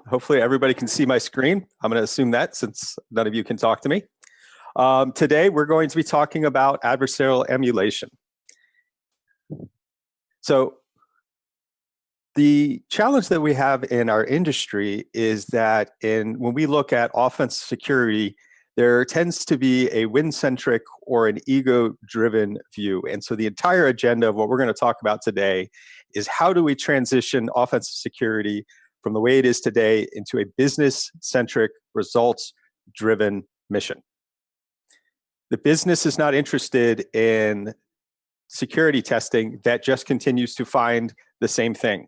Hopefully everybody can see my screen. I'm going to assume that since none of you can talk to me. Today, we're going to be talking about adversarial emulation. So the challenge that we have in our industry is that when we look at offensive security, there tends to be a win-centric or an ego-driven view. And so the entire agenda of what we're going to talk about today is how do we transition offensive security from the way it is today into a business-centric, results-driven mission. The business is not interested in security testing that just continues to find the same thing.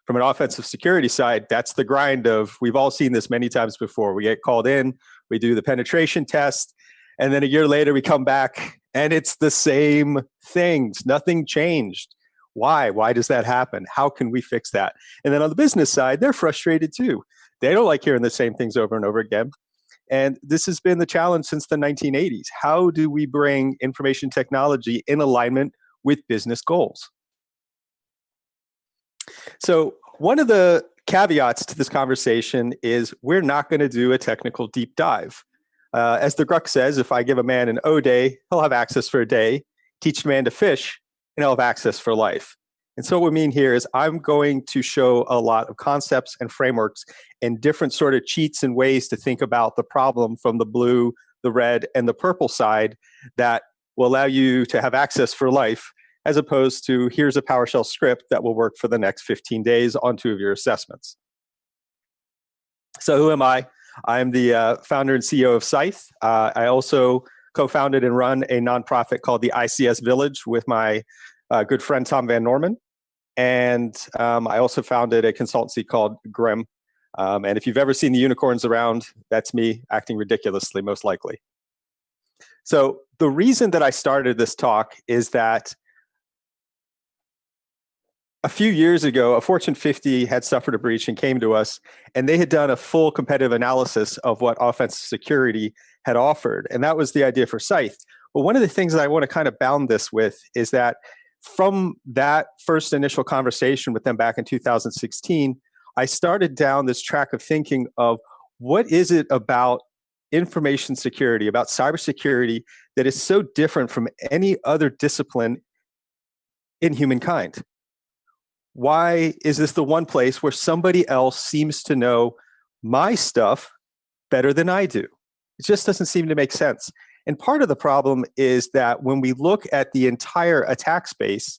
From an offensive security side, that's the grind of, we've all seen this many times before. We get called in, we do the penetration test, and then a year later we come back and it's the same things. Nothing changed. Why? Why does that happen? How can we fix that? And then on the business side, they're frustrated too. They don't like hearing the same things over and over again. And this has been the challenge since the 1980s. How do we bring information technology in alignment with business goals? So one of the caveats to this conversation is we're not going to do a technical deep dive. As the Gruck says, if I give a man an O day, he'll have access for a day. Teach a man to fish, and he'll have access for life. And so what we mean here is I'm going to show a lot of concepts and frameworks and different sort of cheats and ways to think about the problem from the blue, the red, and the purple side that will allow you to have access for life, as opposed to here's a PowerShell script that will work for the next 15 days on 2 of your assessments. So who am I? I'm the founder and CEO of Sythe. I also co-founded and run a nonprofit called the ICS Village with my good friend Tom Van Norman. And I also founded a consultancy called Grim. And if you've ever seen the unicorns around, that's me acting ridiculously, most likely. So the reason that I started this talk is that a few years ago, a Fortune 50 had suffered a breach and came to us, and they had done a full competitive analysis of what offensive security had offered. And that was the idea for Sythe. But one of the things that I want to kind of bound this with is that from that first initial conversation with them back in 2016, I started down this track of thinking of what is it about information security, about cybersecurity, that is so different from any other discipline in humankind? Why is this the one place where somebody else seems to know my stuff better than I do? It just doesn't seem to make sense. And part of the problem is that when we look at the entire attack space,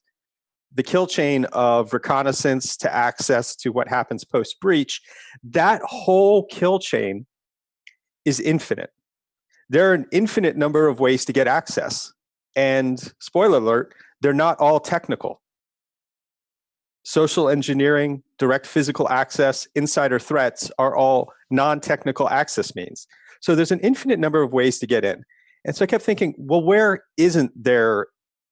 the kill chain of reconnaissance to access to what happens post-breach, that whole kill chain is infinite. There are an infinite number of ways to get access. And spoiler alert, they're not all technical. Social engineering, direct physical access, insider threats are all non-technical access means. So there's an infinite number of ways to get in. And so I kept thinking, well, where isn't there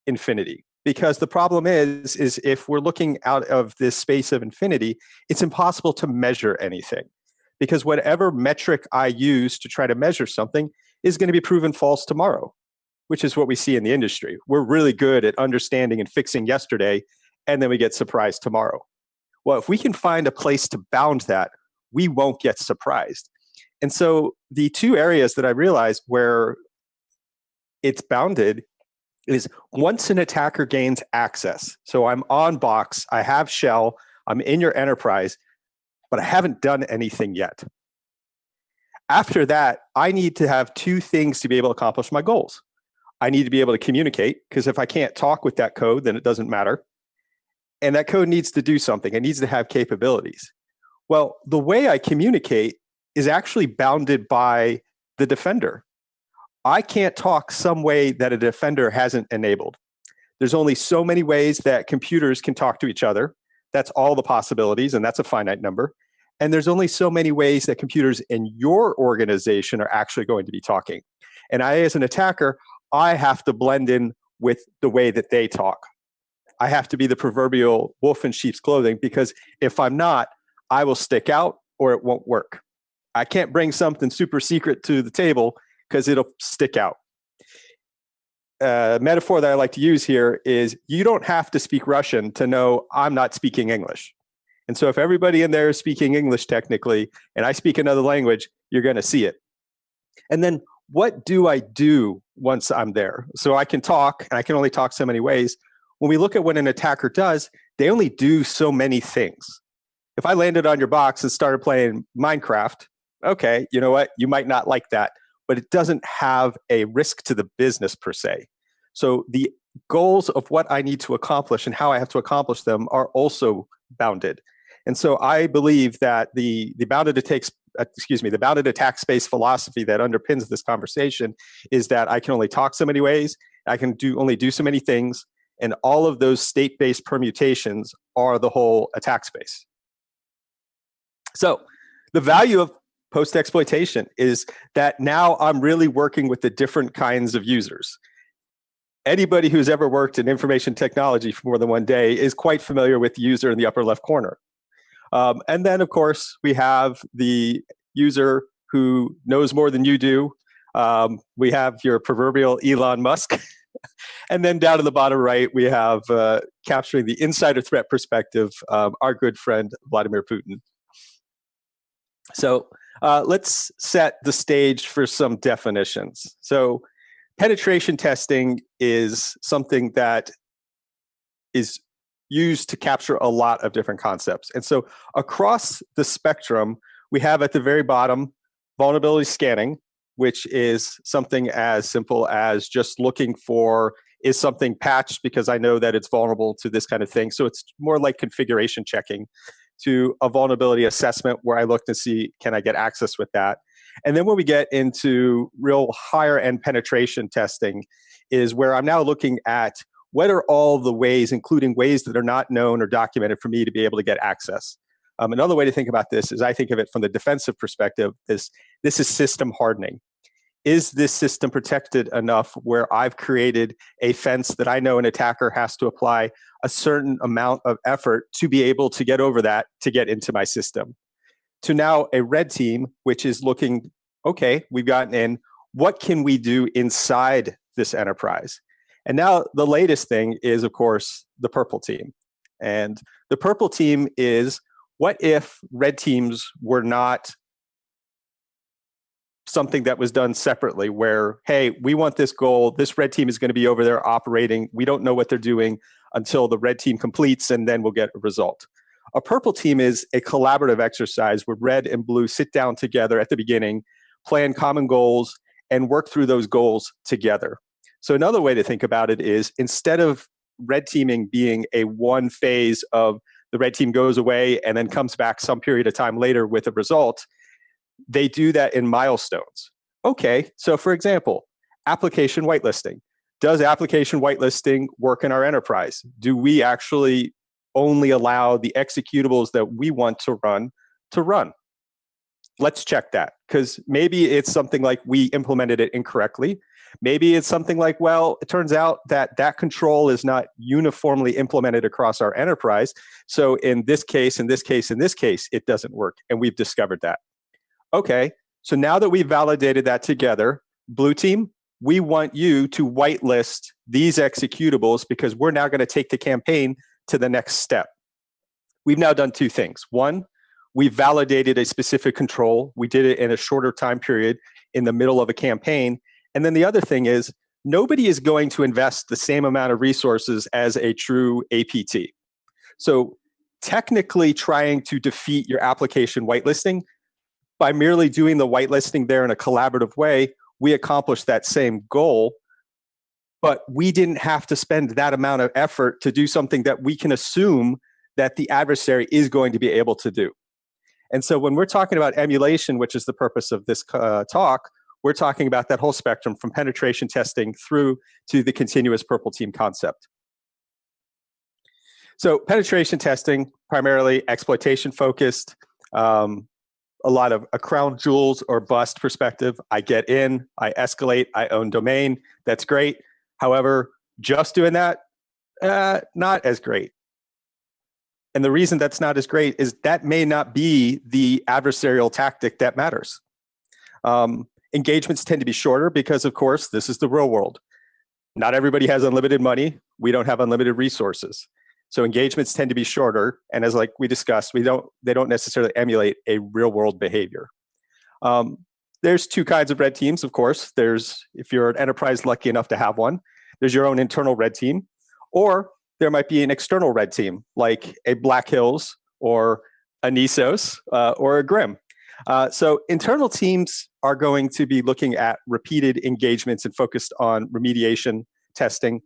infinity? Because the problem is if we're looking out of this space of infinity, it's impossible to measure anything. Because whatever metric I use to try to measure something is going to be proven false tomorrow, which is what we see in the industry. We're really good at understanding and fixing yesterday, and then we get surprised tomorrow. Well, if we can find a place to bound that, we won't get surprised. And so the two areas that I realized where it's bounded is once an attacker gains access. So I'm on box, I have shell, I'm in your enterprise, but I haven't done anything yet. After that, I need to have two things to be able to accomplish my goals. I need to be able to communicate, because if I can't talk with that code, then it doesn't matter. And that code needs to do something. It needs to have capabilities. Well, the way I communicate is actually bounded by the defender. I can't talk some way that a defender hasn't enabled. There's only so many ways that computers can talk to each other. That's all the possibilities, and that's a finite number. And there's only so many ways that computers in your organization are actually going to be talking. And I, as an attacker, I have to blend in with the way that they talk. I have to be the proverbial wolf in sheep's clothing, because if I'm not, I will stick out or it won't work. I can't bring something super secret to the table because it'll stick out. A metaphor that I like to use here is you don't have to speak Russian to know I'm not speaking English. And so if everybody in there is speaking English technically, and I speak another language, you're going to see it. And then what do I do once I'm there? So I can talk, and I can only talk so many ways. When we look at what an attacker does, they only do so many things. If I landed on your box and started playing Minecraft, okay, you know what? You might not like that, but it doesn't have a risk to the business per se. So the goals of what I need to accomplish and how I have to accomplish them are also bounded. And so I believe that the bounded attack space philosophy that underpins this conversation is that I can only talk so many ways, I can only do so many things, and all of those state-based permutations are the whole attack space. So the value of post-exploitation is that now I'm really working with the different kinds of users. Anybody who's ever worked in information technology for more than one day is quite familiar with the user in the upper left corner. And then, of course, we have the user who knows more than you do. We have your proverbial Elon Musk. And then down to the bottom right, we have capturing the insider threat perspective, our good friend, Vladimir Putin. So let's set the stage for some definitions. So penetration testing is something that is used to capture a lot of different concepts. And so across the spectrum, we have at the very bottom vulnerability scanning, which is something as simple as just looking for, is something patched because I know that it's vulnerable to this kind of thing. So it's more like configuration checking, to a vulnerability assessment where I look to see, can I get access with that? And then when we get into real higher end penetration testing is where I'm now looking at what are all the ways, including ways that are not known or documented, for me to be able to get access. Another way to think about this is I think of it from the defensive perspective. This is system hardening. Is this system protected enough where I've created a fence that I know an attacker has to apply a certain amount of effort to be able to get over that to get into my system? To now a red team, which is looking, okay, we've gotten in, what can we do inside this enterprise? And now the latest thing is, of course, the purple team. And the purple team is, what if red teams were not something that was done separately where, hey, we want this goal, this red team is going to be over there operating, we don't know what they're doing until the red team completes, and then we'll get a result. A purple team is a collaborative exercise where red and blue sit down together at the beginning, plan common goals, and work through those goals together. So another way to think about it is, instead of red teaming being a one phase of the red team goes away and then comes back some period of time later with a result, they do that in milestones. Okay, so for example, application whitelisting. Does application whitelisting work in our enterprise? Do we actually only allow the executables that we want to run to run? Let's check that, because maybe it's something like we implemented it incorrectly. Maybe it's something like, well, it turns out that that control is not uniformly implemented across our enterprise. So in this case, in this case, in this case, it doesn't work. And we've discovered that. Okay, so now that we've validated that together, blue team, we want you to whitelist these executables because we're now going to take the campaign to the next step. We've now done two things. One, we validated a specific control. We did it in a shorter time period in the middle of a campaign. And then the other thing is, nobody is going to invest the same amount of resources as a true APT. So technically trying to defeat your application whitelisting, by merely doing the whitelisting there in a collaborative way, we accomplished that same goal, but we didn't have to spend that amount of effort to do something that we can assume that the adversary is going to be able to do. And so when we're talking about emulation, which is the purpose of this talk, we're talking about that whole spectrum from penetration testing through to the continuous purple team concept. So penetration testing, primarily exploitation focused, a lot of a crown jewels or bust perspective. I get in, I escalate, I own domain. That's great. However, just doing that, not as great. And the reason that's not as great is that may not be the adversarial tactic that matters. Engagements tend to be shorter because, of course, this is the real world. Not everybody has unlimited money. We don't have unlimited resources. So engagements tend to be shorter, and as like we discussed, they don't necessarily emulate a real world behavior. There's two kinds of red teams, of course. There's, if you're an enterprise lucky enough to have one, there's your own internal red team, or there might be an external red team, like a Black Hills or a Nisos or a Grim. So internal teams are going to be looking at repeated engagements and focused on remediation testing.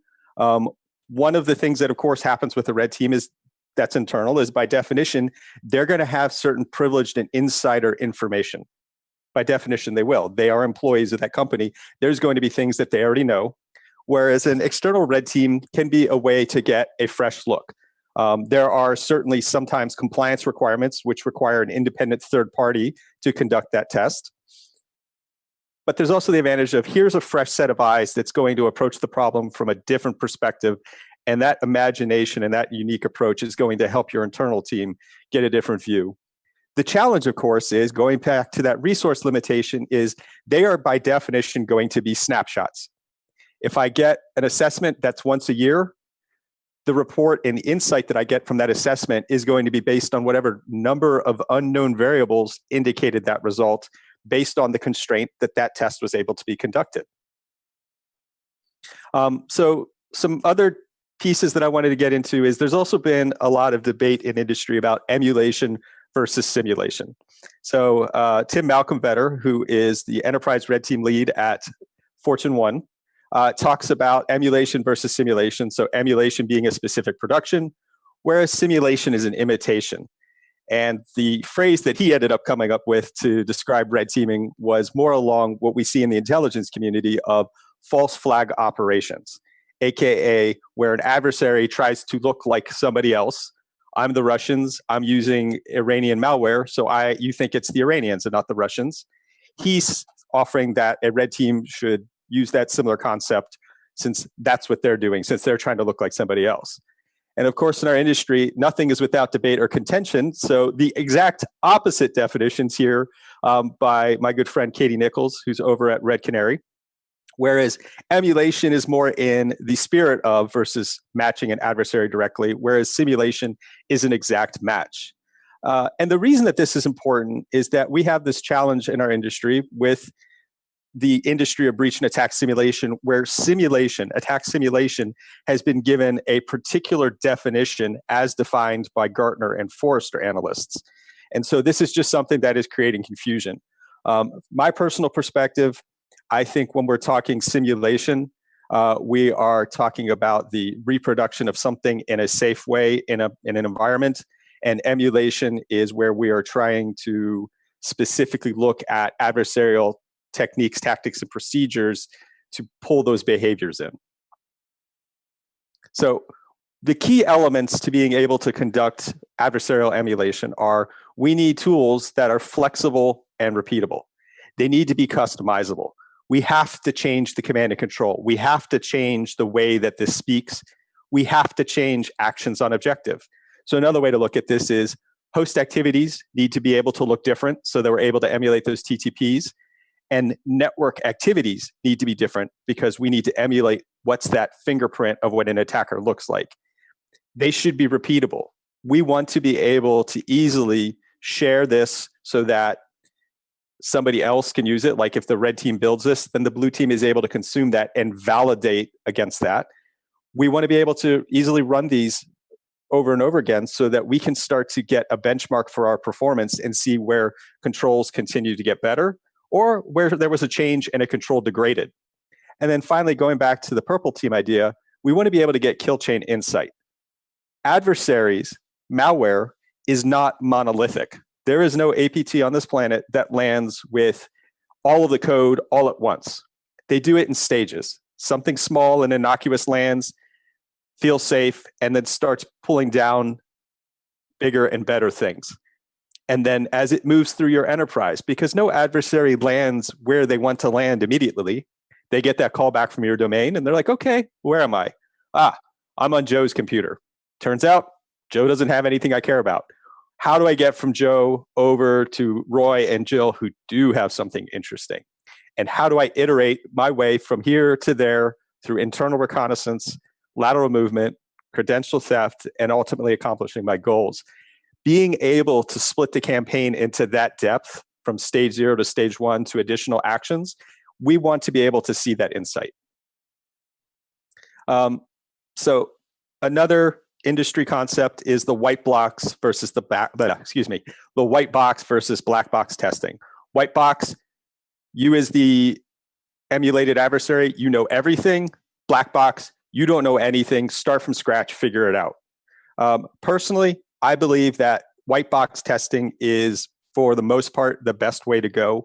One of the things that, of course, happens with a red team is that's internal is by definition, they're going to have certain privileged and insider information. By definition, they will. They are employees of that company. There's going to be things that they already know. Whereas an external red team can be a way to get a fresh look. There are certainly sometimes compliance requirements which require an independent third party to conduct that test. But there's also the advantage of here's a fresh set of eyes that's going to approach the problem from a different perspective. And that imagination and that unique approach is going to help your internal team get a different view. The challenge, of course, is going back to that resource limitation is they are by definition going to be snapshots. If I get an assessment that's once a year, the report and the insight that I get from that assessment is going to be based on whatever number of unknown variables indicated that result based on the constraint that that test was able to be conducted. So some other pieces that I wanted to get into is there's also been a lot of debate in industry about emulation versus simulation. So Tim Malcolm-Vetter, who is the enterprise red team lead at Fortune 1, talks about emulation versus simulation. So emulation being a specific production, whereas simulation is an imitation. And the phrase that he ended up coming up with to describe red teaming was more along what we see in the intelligence community of false flag operations, AKA where an adversary tries to look like somebody else. I'm the Russians, I'm using Iranian malware, so you think it's the Iranians and not the Russians. He's offering that a red team should use that similar concept since that's what they're doing, since they're trying to look like somebody else. And of course, in our industry, nothing is without debate or contention. So the exact opposite definitions here by my good friend Katie Nichols, who's over at Red Canary. Whereas emulation is more in the spirit of versus matching an adversary directly, whereas simulation is an exact match. And the reason that this is important is that we have this challenge in our industry with the industry of breach and attack simulation, where simulation, attack simulation, has been given a particular definition as defined by Gartner and Forrester analysts. And so this is just something that is creating confusion. My personal perspective, I think when we're talking simulation, we are talking about the reproduction of something in a safe way in an environment, and emulation is where we are trying to specifically look at adversarial techniques, tactics, and procedures to pull those behaviors in. So the key elements to being able to conduct adversarial emulation are we need tools that are flexible and repeatable. They need to be customizable. We have to change the command and control. We have to change the way that this speaks. We have to change actions on objective. So another way to look at this is host activities need to be able to look different so that we're able to emulate those TTPs. And network activities need to be different because we need to emulate what's that fingerprint of what an attacker looks like. They should be repeatable. We want to be able to easily share this so that somebody else can use it. Like if the red team builds this, then the blue team is able to consume that and validate against that. We want to be able to easily run these over and over again so that we can start to get a benchmark for our performance and see where controls continue to get better or where there was a change and a control degraded. And then finally, going back to the purple team idea, we want to be able to get kill chain insight. Adversaries, malware, is not monolithic. There is no APT on this planet that lands with all of the code all at once. They do it in stages. Something small and innocuous lands, feels safe, and then starts pulling down bigger and better things. And then as it moves through your enterprise, because no adversary lands where they want to land immediately, they get that call back from your domain and they're like, okay, where am I? I'm on Joe's computer. Turns out Joe doesn't have anything I care about. How do I get from Joe over to Roy and Jill who do have something interesting? And how do I iterate my way from here to there through internal reconnaissance, lateral movement, credential theft, and ultimately accomplishing my goals. Being able to split the campaign into that depth from stage 0 to stage 1 to additional actions, we want to be able to see that insight. So another industry concept is the white box versus the white box versus black box testing. White box, you as the emulated adversary, you know everything. Black box, you don't know anything. Start from scratch, figure it out. Personally, I believe that white box testing is, for the most part, the best way to go.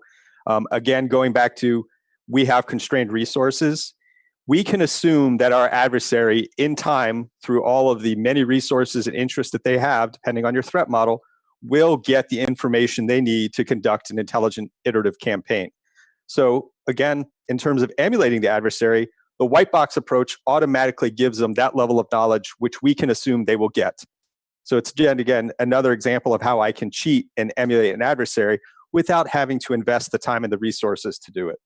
Again, going back to, we have constrained resources. We can assume that our adversary, in time, through all of the many resources and interests that they have, depending on your threat model, will get the information they need to conduct an intelligent, iterative campaign. So again, in terms of emulating the adversary, the white box approach automatically gives them that level of knowledge, which we can assume they will get. So it's, again, another example of how I can cheat and emulate an adversary without having to invest the time and the resources to do it.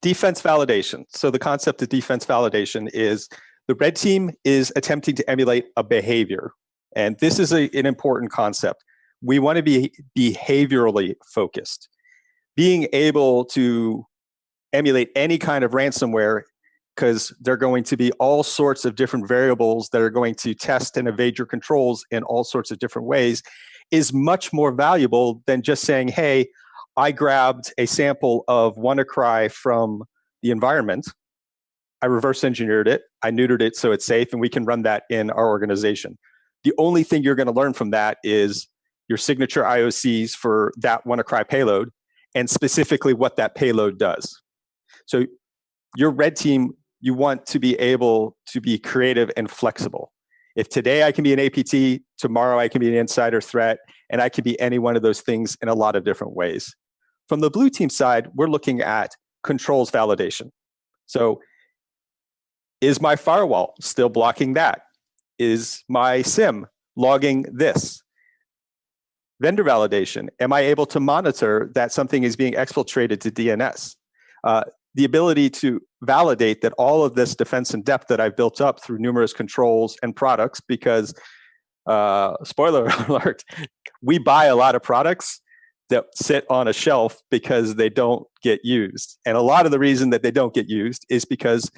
Defense validation. So the concept of defense validation is the red team is attempting to emulate a behavior. And this is an important concept. We want to be behaviorally focused. Being able to emulate any kind of ransomware, because there are going to be all sorts of different variables that are going to test and evade your controls in all sorts of different ways, is much more valuable than just saying, hey, I grabbed a sample of WannaCry from the environment, I reverse engineered it, I neutered it so it's safe, and we can run that in our organization. The only thing you're going to learn from that is your signature IOCs for that WannaCry payload, and specifically what that payload does. So your red team, you want to be able to be creative and flexible. If today I can be an APT, tomorrow I can be an insider threat, and I can be any one of those things in a lot of different ways. From the blue team side, we're looking at controls validation. So is my firewall still blocking that? Is my SIM logging this? Vendor validation. Am I able to monitor that something is being exfiltrated to DNS? The ability to validate that all of this defense in depth that I've built up through numerous controls and products, because spoiler alert, we buy a lot of products that sit on a shelf because they don't get used. And a lot of the reason that they don't get used is because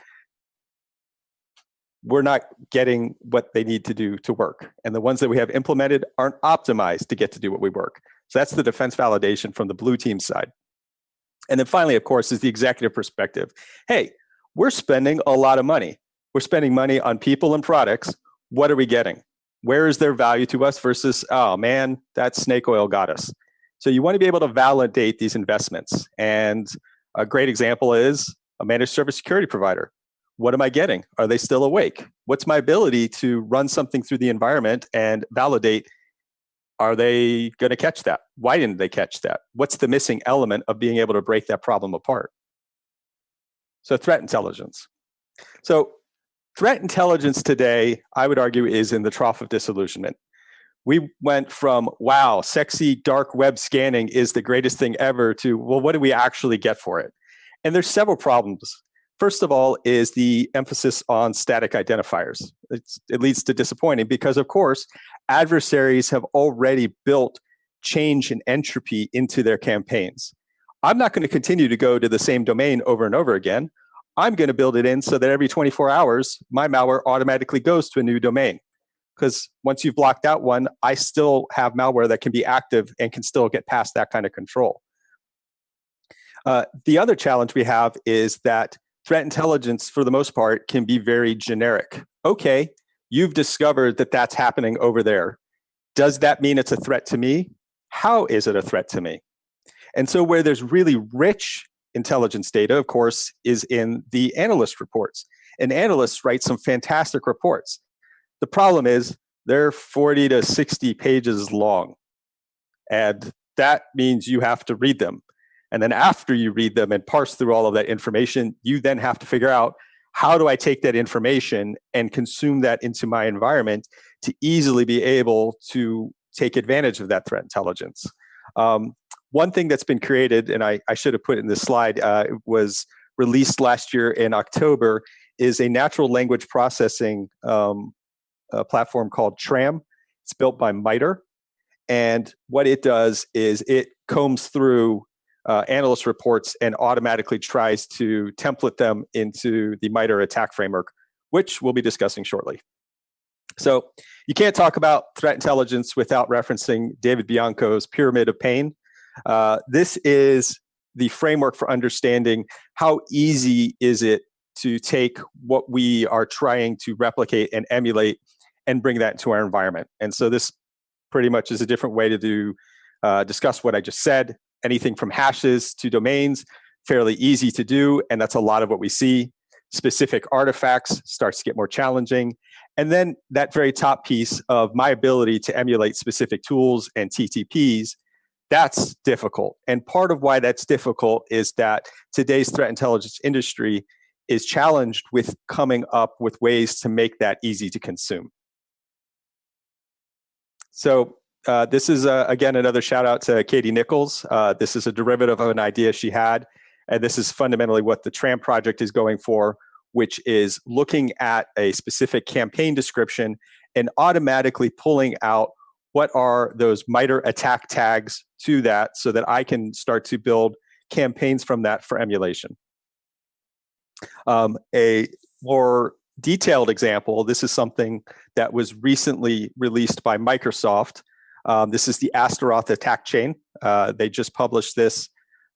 we're not getting what they need to do to work. And the ones that we have implemented aren't optimized to get to do what we work. So that's the defense validation from the blue team side. And then finally, of course, is the executive perspective. Hey, we're spending a lot of money. We're spending money on people and products. What are we getting? Where is their value to us versus, oh man, that snake oil got us. So you want to be able to validate these investments. And a great example is a managed service security provider. What am I getting? Are they still awake? What's my ability to run something through the environment and validate, are they going to catch that? Why didn't they catch that? What's the missing element of being able to break that problem apart? So threat intelligence. So threat intelligence today, I would argue, is in the trough of disillusionment. We went from, wow, sexy dark web scanning is the greatest thing ever, to, well, what do we actually get for it? And there's several problems. First of all is the emphasis on static identifiers. It leads to disappointing because, of course, adversaries have already built change and entropy into their campaigns. I'm not going to continue to go to the same domain over and over again. I'm going to build it in so that every 24 hours, my malware automatically goes to a new domain. Because once you've blocked out one, I still have malware that can be active and can still get past that kind of control. The other challenge we have is that threat intelligence, for the most part, can be very generic. Okay, you've discovered that that's happening over there. Does that mean it's a threat to me? How is it a threat to me? And so where there's really rich intelligence data, of course, is in the analyst reports. And analysts write some fantastic reports. The problem is they're 40 to 60 pages long. And that means you have to read them. And then after you read them and parse through all of that information, you then have to figure out, how do I take that information and consume that into my environment to easily be able to take advantage of that threat intelligence? One thing that's been created, and I should have put in this slide, was released last year in October, is a natural language processing platform called Tram. It's built by Mitre. And what it does is it combs through analyst reports and automatically tries to template them into the Mitre Attack framework, which we'll be discussing shortly. So you can't talk about threat intelligence without referencing David Bianco's Pyramid of Pain. This is the framework for understanding how easy is it to take what we are trying to replicate and emulate and bring that into our environment. And so this pretty much is a different way to discuss what I just said. Anything from hashes to domains, fairly easy to do, and that's a lot of what we see. Specific artifacts starts to get more challenging. And then that very top piece of my ability to emulate specific tools and TTPs, that's difficult. And part of why that's difficult is that today's threat intelligence industry is challenged with coming up with ways to make that easy to consume. So this is, again, another shout out to Katie Nichols. This is a derivative of an idea she had. And this is fundamentally what the Tram Project is going for, which is looking at a specific campaign description and automatically pulling out what are those Mitre Attack tags to that so that I can start to build campaigns from that for emulation. A more detailed example, this is something that was recently released by Microsoft. This is the Astaroth attack chain. They just published this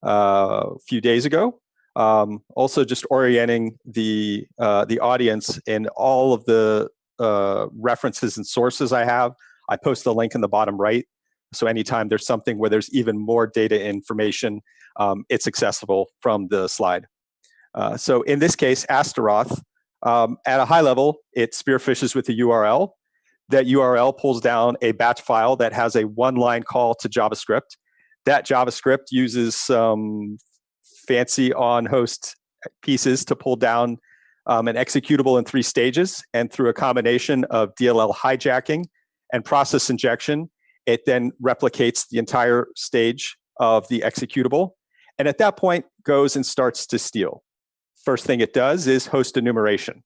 a few days ago. Also just orienting the audience in all of the references and sources I have. I post the link in the bottom right. So anytime there's something where there's even more data information, it's accessible from the slide. So in this case, Astaroth, at a high level, it spearfishes with a URL. That URL pulls down a batch file that has a one-line call to JavaScript. That JavaScript uses some fancy on-host pieces to pull down an executable in 3 stages. And through a combination of DLL hijacking and process injection, it then replicates the entire stage of the executable. And at that point, goes and starts to steal. First thing it does is host enumeration.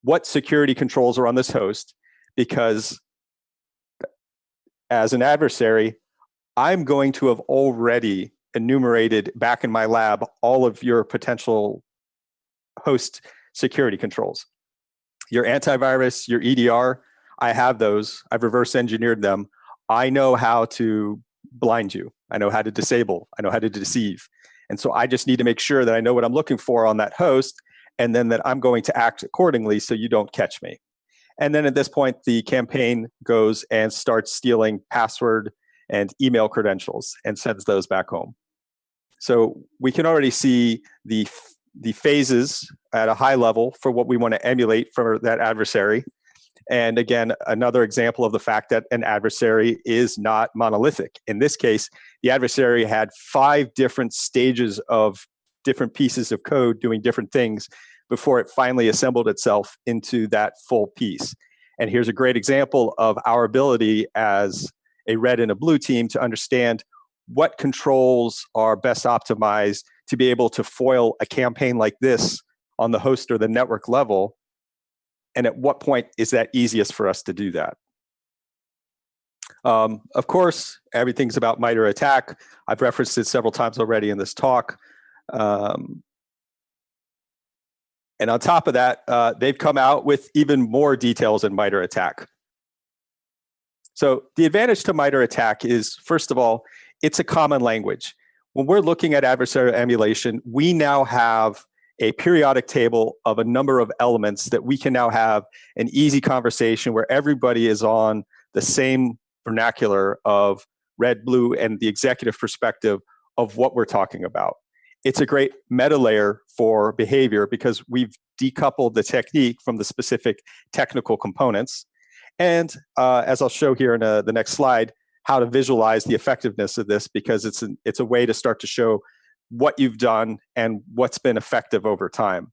What security controls are on this host? Because as an adversary, I'm going to have already enumerated back in my lab all of your potential host security controls. Your antivirus, your EDR, I have those. I've reverse engineered them. I know how to blind you. I know how to disable. I know how to deceive. And so I just need to make sure that I know what I'm looking for on that host, and then that I'm going to act accordingly so you don't catch me. And then at this point, the campaign goes and starts stealing password and email credentials and sends those back home. So we can already see the phases at a high level for what we want to emulate for that adversary. And again, another example of the fact that an adversary is not monolithic. In this case, the adversary had 5 different stages of different pieces of code doing different things before it finally assembled itself into that full piece. And here's a great example of our ability as a red and a blue team to understand what controls are best optimized to be able to foil a campaign like this on the host or the network level. And at what point is that easiest for us to do that? Of course, everything's about Mitre Attack. I've referenced it several times already in this talk. And on top of that, they've come out with even more details in Mitre Attack. So the advantage to Mitre Attack is, first of all, it's a common language. When we're looking at adversarial emulation, we now have a periodic table of a number of elements that we can now have an easy conversation where everybody is on the same vernacular of red, blue, and the executive perspective of what we're talking about. It's a great meta layer for behavior because we've decoupled the technique from the specific technical components. And as I'll show here in the next slide, how to visualize the effectiveness of this, because it's a way to start to show what you've done and what's been effective over time.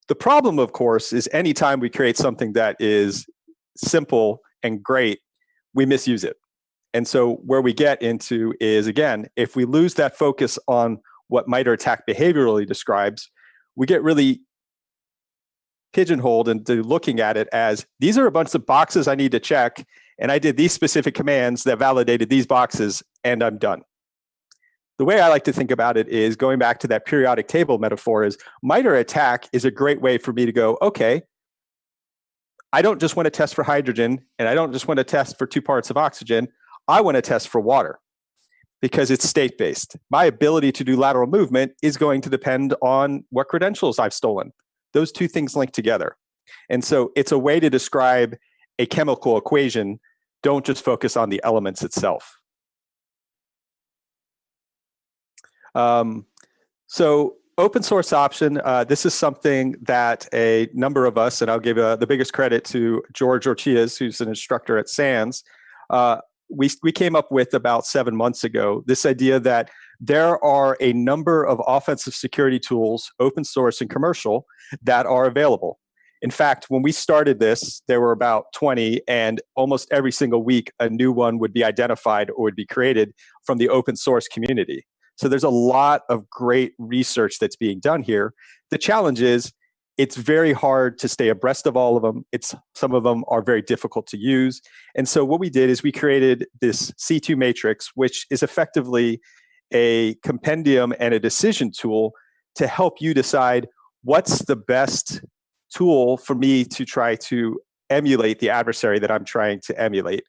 The problem, of course, is anytime we create something that is simple and great, we misuse it. And so where we get into is, again, if we lose that focus on what Mitre Attack behaviorally describes, we get really pigeonholed into looking at it as these are a bunch of boxes I need to check, and I did these specific commands that validated these boxes, and I'm done. The way I like to think about it is going back to that periodic table metaphor is Mitre Attack is a great way for me to go, okay, I don't just want to test for hydrogen, and I don't just want to test for 2 parts of oxygen. I want to test for water because it's state-based. My ability to do lateral movement is going to depend on what credentials I've stolen. Those 2 things link together. And so it's a way to describe a chemical equation. Don't just focus on the elements itself. So open source option, this is something that a number of us, and I'll give the biggest credit to George Ortiz, who's an instructor at SANS, we came up with about 7 months ago, this idea that there are a number of offensive security tools, open source and commercial, that are available. In fact, when we started this, there were about 20, and almost every single week, a new one would be identified or would be created from the open source community. So there's a lot of great research that's being done here. The challenge is it's very hard to stay abreast of all of them. Some of them are very difficult to use. And so what we did is we created this C2 matrix, which is effectively a compendium and a decision tool to help you decide what's the best tool for me to try to emulate the adversary that I'm trying to emulate.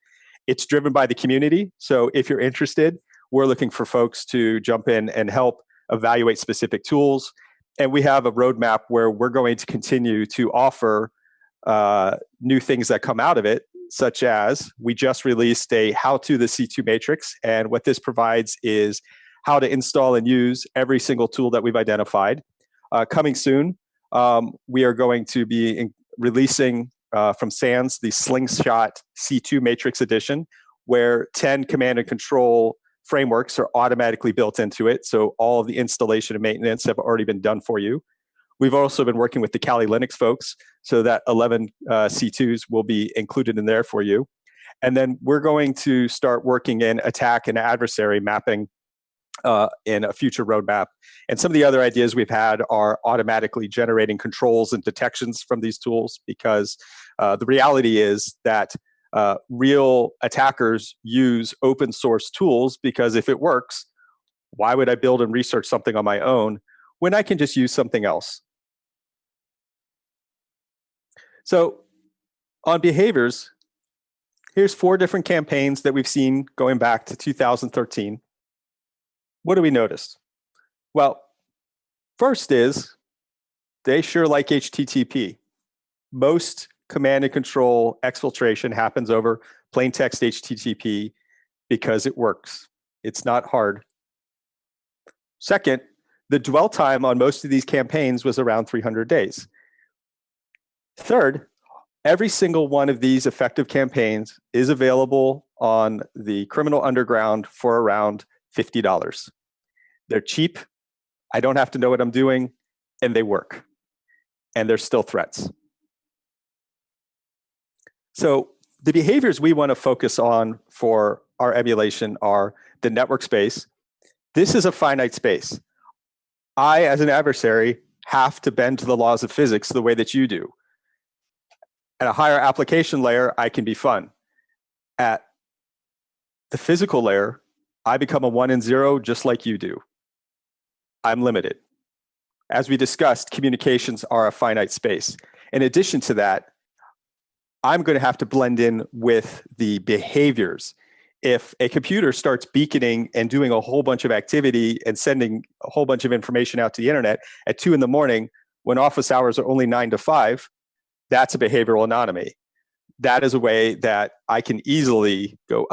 It's driven by the community. So if you're interested, we're looking for folks to jump in and help evaluate specific tools. And we have a roadmap where we're going to continue to offer new things that come out of it, such as we just released a how to the C2 matrix. And what this provides is how to install and use every single tool that we've identified. Coming soon, we are going to be releasing from SANS the Slingshot C2 Matrix Edition, where 10 command and control frameworks are automatically built into it. So all of the installation and maintenance have already been done for you. We've also been working with the Kali Linux folks, so that 11 C2s will be included in there for you. And then we're going to start working in attack and adversary mapping in a future roadmap. And some of the other ideas we've had are automatically generating controls and detections from these tools, because the reality is that real attackers use open source tools, because if it works, why would I build and research something on my own when I can just use something else? So on behaviors, here's 4 different campaigns that we've seen going back to 2013. What do we notice? Well, first is they sure like HTTP. Most command and control exfiltration happens over plain text HTTP because it works. It's not hard. Second, the dwell time on most of these campaigns was around 300 days. Third, every single one of these effective campaigns is available on the criminal underground for around $50. They're cheap. I don't have to know what I'm doing, and they work. And they're still threats. So the behaviors we want to focus on for our emulation are the network space. This is a finite space. I, as an adversary, have to bend to the laws of physics the way that you do. At a higher application layer, I can be fun. At the physical layer, I become a 1 and 0 just like you do. I'm limited. As we discussed, communications are a finite space. In addition to that, I'm going to have to blend in with the behaviors. If a computer starts beaconing and doing a whole bunch of activity and sending a whole bunch of information out to the internet at 2 in the morning when office hours are only 9 to 5, that's a behavioral anomaly. That is a way that I can easily go,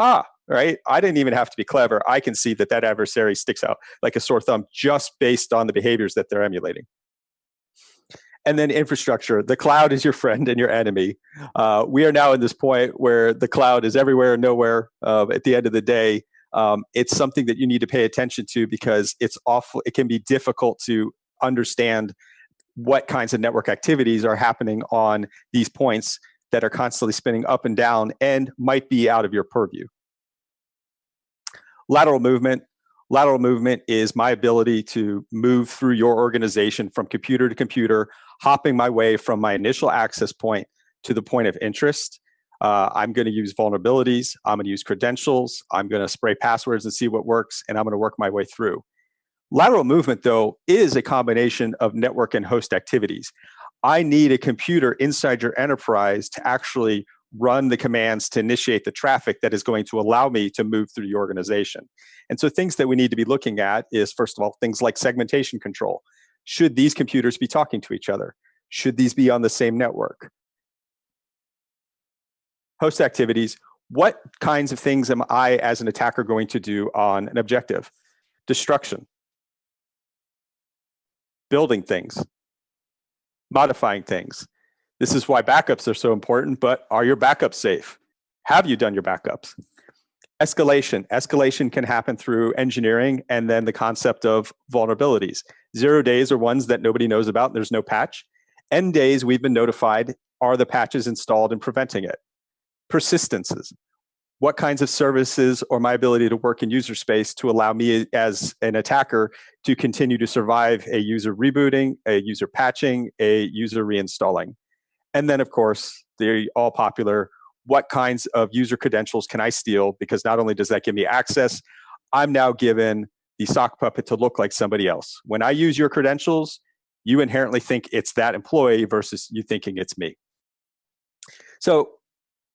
right? I didn't even have to be clever. I can see that that adversary sticks out like a sore thumb just based on the behaviors that they're emulating. And then infrastructure. The cloud is your friend and your enemy. We are now in this point where the cloud is everywhere and nowhere. At the end of the day, it's something that you need to pay attention to, because it's awful. It can be difficult to understand what kinds of network activities are happening on these points that are constantly spinning up and down and might be out of your purview. Lateral movement. Lateral movement is my ability to move through your organization from computer to computer, hopping my way from my initial access point to the point of interest. I'm going to use vulnerabilities. I'm going to use credentials. I'm going to spray passwords and see what works, and I'm going to work my way through. Lateral movement, though, is a combination of network and host activities. I need a computer inside your enterprise to actually run the commands to initiate the traffic that is going to allow me to move through the organization. And so things that we need to be looking at is, first of all, things like segmentation control. Should these computers be talking to each other? Should these be on the same network? Host activities, what kinds of things am I as an attacker going to do on an objective? Destruction, building things, modifying things. This is why backups are so important, but are your backups safe? Have you done your backups? Escalation. Escalation can happen through engineering and then the concept of vulnerabilities. 0 days are ones that nobody knows about, and there's no patch. End days, we've been notified, are the patches installed and preventing it? Persistences. What kinds of services or my ability to work in user space to allow me as an attacker to continue to survive a user rebooting, a user patching, a user reinstalling? And then, of course, the all popular, what kinds of user credentials can I steal? Because not only does that give me access, I'm now given the sock puppet to look like somebody else. When I use your credentials, you inherently think it's that employee versus you thinking it's me. So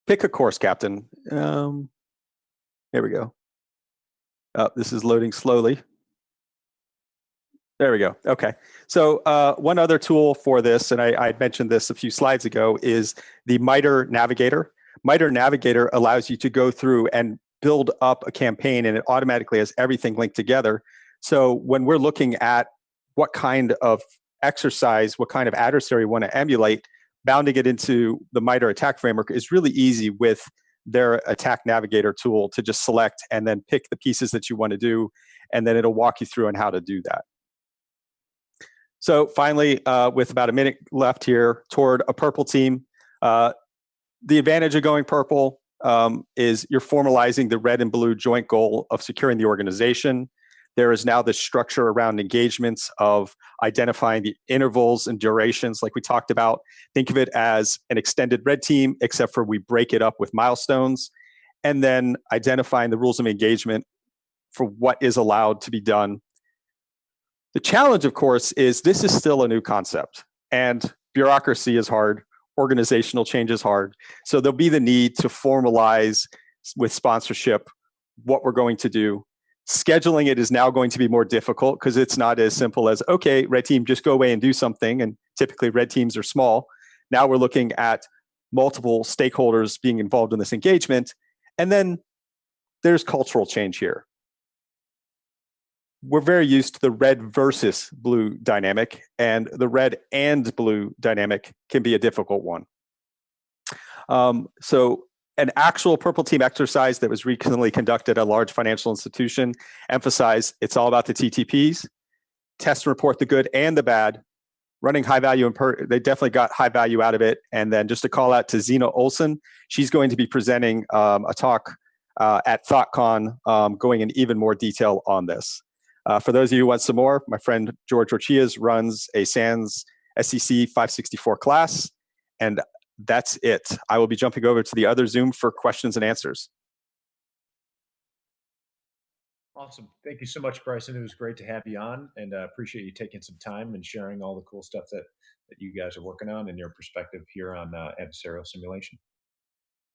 pick a course, Captain. Here we go. This is loading slowly. There we go. Okay. So one other tool for this, and I mentioned this a few slides ago, is the Mitre Navigator. Mitre Navigator allows you to go through and build up a campaign, and it automatically has everything linked together. So when we're looking at what kind of exercise, what kind of adversary we want to emulate, bounding it into the Mitre Attack framework is really easy with their Attack Navigator tool to just select and then pick the pieces that you want to do, and then it'll walk you through on how to do that. So finally, with about a minute left here, toward a purple team, the advantage of going purple is you're formalizing the red and blue joint goal of securing the organization. There is now this structure around engagements of identifying the intervals and durations like we talked about. Think of it as an extended red team, except for we break it up with milestones, and then identifying the rules of engagement for what is allowed to be done. The challenge, of course, is this is still a new concept, and bureaucracy is hard, organizational change is hard. So there'll be the need to formalize with sponsorship what we're going to do. Scheduling it is now going to be more difficult because it's not as simple as, okay, red team, just go away and do something. And typically red teams are small. Now we're looking at multiple stakeholders being involved in this engagement. And then there's cultural change here. We're very used to the red versus blue dynamic, and the red and blue dynamic can be a difficult one. So an actual purple team exercise that was recently conducted at a large financial institution emphasized it's all about the TTPs, test and report the good and the bad, running high value, they definitely got high value out of it. And then just a call out to Zena Olson, she's going to be presenting a talk at ThoughtCon going in even more detail on this. For those of you who want some more, my friend George Orchias runs a SANS SEC 564 class, and that's it. I will be jumping over to the other Zoom for questions and answers. Awesome. Thank you so much, Bryson. It was great to have you on, and appreciate you taking some time and sharing all the cool stuff that you guys are working on and your perspective here on adversarial simulation.